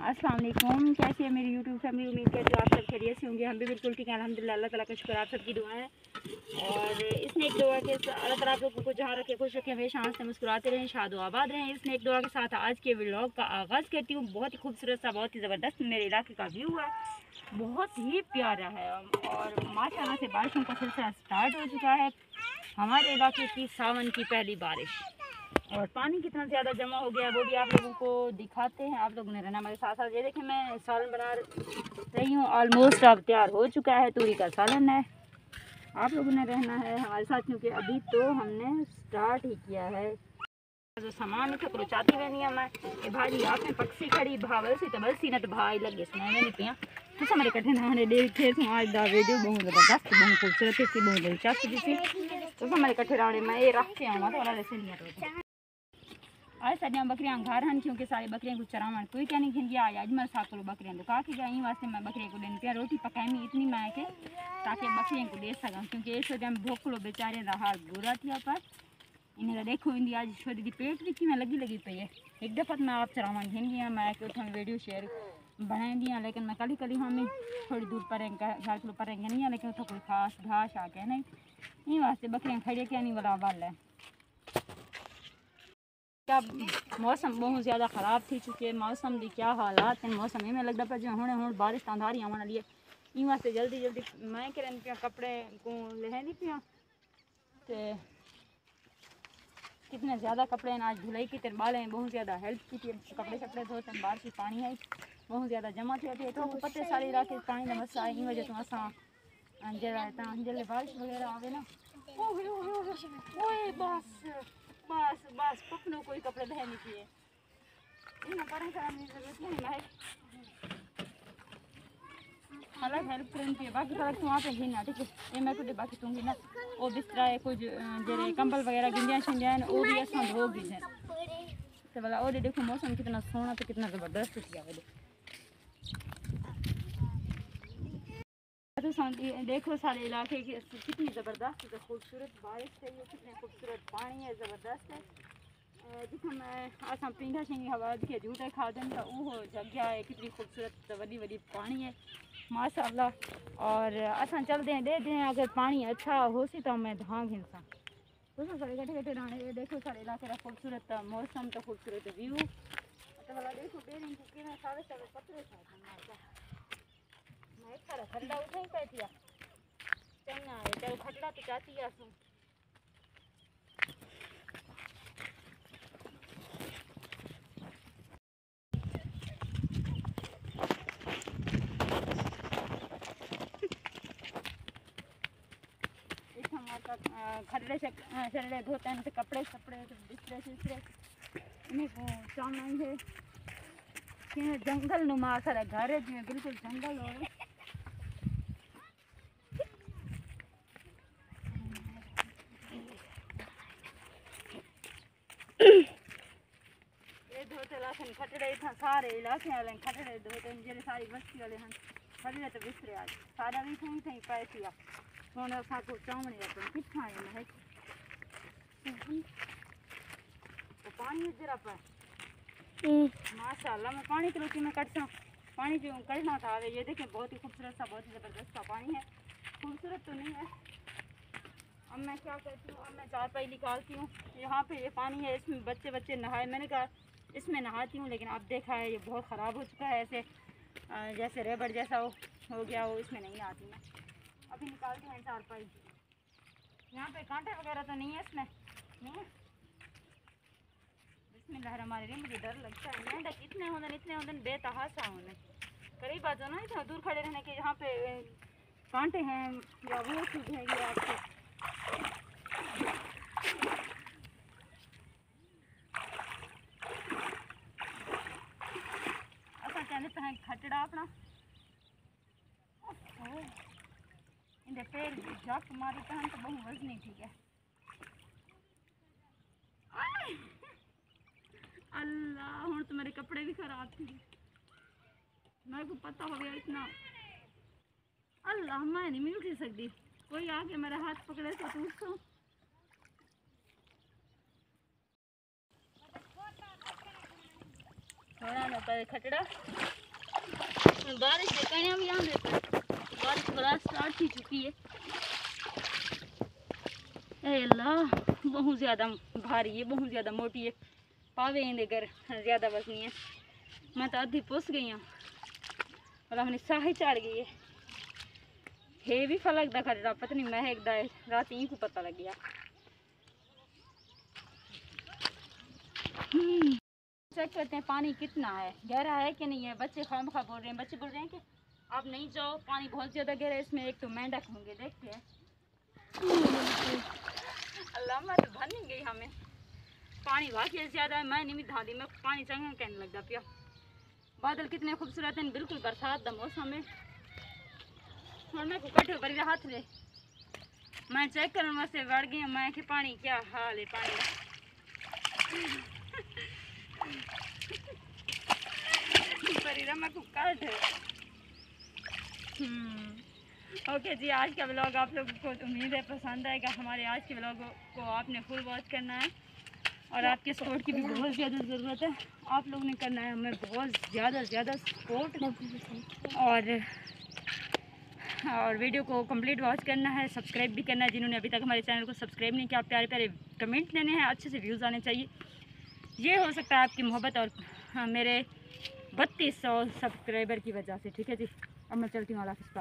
अस्सलाम वालेकुम। कैसे है मेरी यूट्यूब फैमिली? उम्मीद करती हूँ आप सब खैरियत से होंगे। हम भी बिल्कुल ठीक हैं अल्हम्दुलिल्लाह। अल्लाह ताला का शुक्र, आप सबकी दुआ है। और इस नेक दुआ के अल्लाह ताला आप लोगों को जहाँ रखे खुश रखे, हमेशा हंसते मुस्कुराते रहें, शाद व आबाद रहें। इस नेक दुआ के साथ आज के व्लॉग का आगाज़ करती हूँ। बहुत ही खूबसूरत सा, बहुत ही ज़बरदस्त मेरे इलाके का व्यू है, बहुत ही प्यारा है। और माशाल्लाह से बारिशों का सिलसिला स्टार्ट हो चुका है। हमारे इलाके की सावन की पहली बारिश, और पानी कितना ज़्यादा जमा हो गया है वो भी आप लोगों को दिखाते हैं। आप लोगों ने रहना हमारे साथ साथ। ये देखें, मैं सालन बना रही हूँ, ऑलमोस्ट अब तैयार हो चुका है। तूरी का सालन है, आप लोगों ने रहना है हमारे साथ, क्योंकि अभी तो हमने स्टार्ट ही किया है। जो सामान इतना पहुँचाती रहनी है मैं ये भाजी आप में पक्षी खड़ी भावल सी तो बस ना तो भाई लगे सुना नहीं पिया तो हमारे कठे नहाने देखे आज दा वीडियो बहुत ज़बरदस्त, बहुत खूबसूरत थी, बहुत दिलचस्प थी। तो हमारे कठे रावणे मैं ये रख के आऊँगा तो वाला जैसे नहीं आता आज सारिया बकरियां घर हन, क्योंकि सारी बकरियां कुछ चरावन कोई क्या नहीं खिंजी आज अजमल साथ को बकरियां दुका के गई वास्ते मैं बकरियों को देनी पिया रोटी पकाई में इतनी मैं के ताकि बकरियों को दे सका, क्योंकि इस वजह में भूखलो बेचारे का हाल बुरा थी। पर इन्हें देखो इंदी आज छोटी दी पेट भी कि मैं लगी पई है। एक दफ़ा मैं आप चरावन खिंजी हाँ, मैं उठा वीडियो शेयर बनाई दी, लेकिन मैं कली हमें थोड़ी दूर पर घर को पर नहीं है, लेकिन उतना कोई खास घास आ गया नहीं इन वास्ते बकरियां खड़ी क्या नहीं वाला वाल है। क्या मौसम बहुत ज़्यादा ख़राब थी चुके, मौसम की क्या हालात हैं। मौसम में लगता पे जो हूँ बारिश अंधारी आने वाली है, इन वास्ते जल्दी जल्दी मैं करन पिया कपड़े को लहनी पिया तो कितने ज़्यादा कपड़े हैं। आज धुलाई की तरबाले हैं, बहुत ज़्यादा हेल्प की थी, कपड़े शपड़े धोते हैं। बारिश पानी है बहुत ज़्यादा जमा थे तो पत्ते सारे इलाके पानी का मसला है। इन वजह तो असा जल्द बारिश वगैरह आवे ना ओए बस बस बस पपनो कोई कपड़े धोने की है परेशान करने की जरूरत नहीं है। अलग हेल्प करनी चाहिए, बाकी फर्क तो वहाँ पे ही ना ठीक है। ये मैं कुछ बाकी दूँगी ना वो बिस्तरा है कुछ जरे कंबल वगैरह गिंजिया शिंजिया है वो भी असा धोगी है तो बोला। और देखो मौसम कितना सोहना तो कितना ज़बरदस्त किया है। देखो सारे इलाके की कितनी ज़बरदस्त तो खूबसूरत बारिश है, ये कितने खूबसूरत पानी है, ज़बरदस्त है। जिसमें मैं असा पिंडा शिंगी हवा के जूते खा दें तो वो जगह है कितनी खूबसूरत वडी वडी पानी है माशाल्लाह। और असा चलते हैं देखते हैं अगर पानी अच्छा हो सी तो मैं धांग हिंसा तो सारे कटे कटे रहने। देखो सारे इलाके का खूबसूरत मौसम तो खूबसूरत व्यू तो देखो बेरिंग के सारे सारे पत्थर मैं एक सारा खरड़ा उठा ही पाती चलना है चलो खटड़ा तो चाहती है असू खरड़े से खरड़े धोते हैं तो कपड़े शपड़े बिस्तरे शिस्तरे इन्हें को चाहना है कि जंगल नुमा सारा घर है जिमें बिल्कुल जंगल हो। ये धोते लाखन खटड़े इतना सारे इलाके वाले खटड़े धोते जरे सारी बस्ती वाले हैं खटड़े तो बिस्तरे आज सारा भी थी थी पैसी हूँ असा को चावने अपन कितना है मैं तो पानी जरा पर माशाल्लाह मैं पानी की रोटी में कटता पानी जो कटना था। ये देखें बहुत ही खूबसूरत सा, बहुत ही ज़बरदस्त सा पानी है। खूबसूरत तो नहीं है। अब मैं क्या करती हूँ, अब मैं चारपाई निकालती हूँ। यहाँ पे ये पानी है, इसमें बच्चे बच्चे नहाए। मैंने कहा इसमें नहाती हूँ, लेकिन अब देखा है ये बहुत ख़राब हो चुका है, ऐसे जैसे रेबड़ जैसा हो गया हो, इसमें नहीं आती मैं। अभी निकालती हैं चारपाई। यहाँ पे कांटे वगैरह तो नहीं है इसमें नहीं है। बिस्मिल्लाह हमारे लिए मुझे डर लगता है मेंढक इतने होने बेतहासा होने करीब बात हो ना इतना दूर खड़े रहने के यहाँ पे कांटे हैं या वो चीज़ है ये आपको असा कहते हैं खटड़ा अपना इनके पैर झक मारी पहन तो बहुत वजनी ठीक है। अल्लाह हूँ तो मेरे कपड़े भी खराब थे, मेरे को पता हो गया इतना। अल्लाह मैं नहीं उठ सकती, कोई आके मेरा हाथ पकड़े तो उसको थोड़ा ना पर खटड़ा बारिश से कहीं हम यहाँ बारिश थोड़ा स्टार्ट ही चुकी है। ए अल्लाह बहुत ज़्यादा भारी है, बहुत ज़्यादा मोटी है, पावे इंदे घर ज़्यादा वजनी है। मैं तो आधी पुस गई हूँ और हमने साही चढ़ गई है भी फलक दा खटड़ा पता नहीं महक दा रात ही को पता लग गया। चेक करते हैं पानी कितना है, गहरा है कि नहीं है। बच्चे खामखा बोल रहे हैं, बच्चे बोल रहे हैं कि आप नहीं जाओ, पानी बहुत ज़्यादा गहरा है, इसमें एक तो मेंढक होंगे। देखते हैं। अल्लाह मैं तो भर नहीं गई, हमें पानी वाकई ज़्यादा है। मैं नहीं धादी में पानी चंगा कहने लगता पिया। बादल कितने खूबसूरत हैं, बिल्कुल बरसात का मौसम है। और मैं को कट्ठे पर हाथ ले मैं चेक करने वास्ते बढ़ गई। मैं कि पानी क्या हाल है पानी मैं को काट है। ओके जी, आज का व्लॉग आप लोगों को उम्मीद है पसंद आएगा। हमारे आज के व्लॉग को आपने फुल वॉच करना है और आपके सपोर्ट की भी बहुत ज़्यादा ज़रूरत है। आप लोगों ने करना है हमें बहुत ज़्यादा सपोर्ट और वीडियो को कंप्लीट वॉच करना है, सब्सक्राइब भी करना है। जिन्होंने अभी तक हमारे चैनल को सब्सक्राइब नहीं किया, प्यारे प्यारे कमेंट देने हैं, अच्छे से व्यूज़ आने चाहिए। ये हो सकता है आपकी मोहब्बत और मेरे 3200 सब्सक्राइबर की वजह से। ठीक है जी, अब मैं चलती हूँ। अल्लाह हाफ़िज़।